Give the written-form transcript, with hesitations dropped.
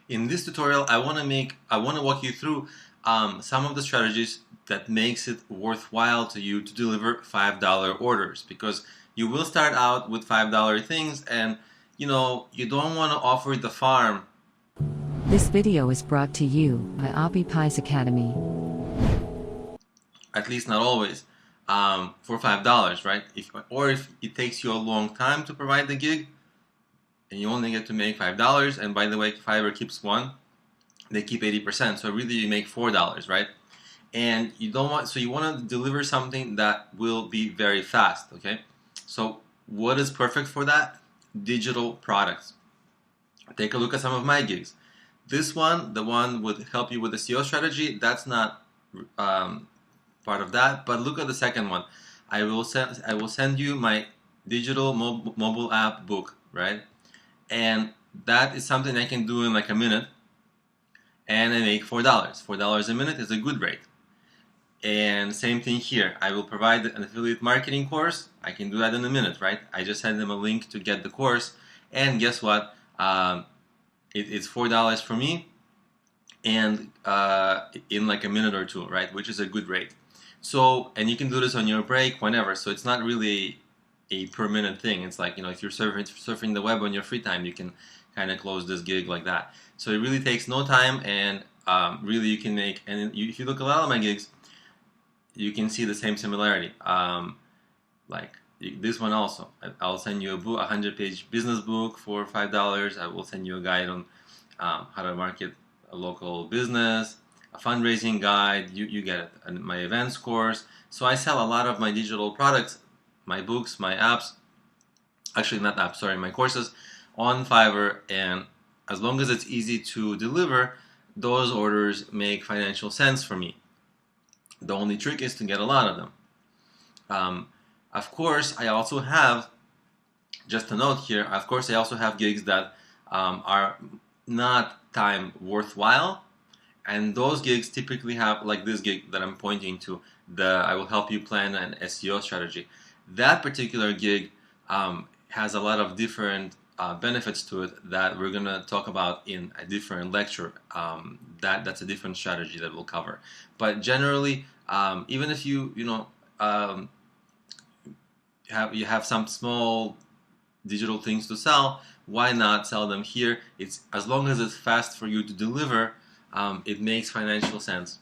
In this tutorial, I want to walk you through some of the strategies that makes it worthwhile to you to deliver $5 orders, because you will start out with $5 things, and you don't want to offer the farm. This video is brought to you by Abi Pies Academy. At least not always, for $5, right? If it takes you a long time to provide the gig, and you only get to make $5, and by the way, Fiverr keeps one, they keep 80%, so really you make $4, right? And you want to deliver something that will be very fast, okay? So what is perfect for that? Digital products. Take a look at some of my gigs. This one, the one would help you with the SEO strategy, that's not part of that, but look at the second one. I will send you my digital mobile app book, right? And that is something I can do in like a minute, and I make $4. $4 a minute is a good rate. And same thing here. I will provide an affiliate marketing course. I can do that in a minute, right? I just send them a link to get the course, and guess what? It's $4 for me, and in like a minute or two, right? Which is a good rate. So, and you can do this on your break, whenever. So it's not really a per minute thing. It's like, if you're surfing the web on your free time, you can kind of close this gig like that. So it really takes no time, and really you can make, and if you look at a lot of my gigs, you can see the same similarity. Like this one also. I'll send you a 100-page business book for $5. I will send you a guide on how to market a local business, a fundraising guide, you get it, and my events course. So I sell a lot of my digital products, my books, my apps, actually not apps, sorry, my courses on Fiverr, and as long as it's easy to deliver, those orders make financial sense for me. The only trick is to get a lot of them. Of course, I also have, just a note here, of course I also have gigs that are not time worthwhile, and those gigs typically have, like this gig that I'm pointing to, I will help you plan an SEO strategy. That particular gig has a lot of different benefits to it that we're going to talk about in a different lecture. That's a different strategy that we'll cover. But generally, even if you have some small digital things to sell, why not sell them here? It's as long as it's fast for you to deliver, it makes financial sense.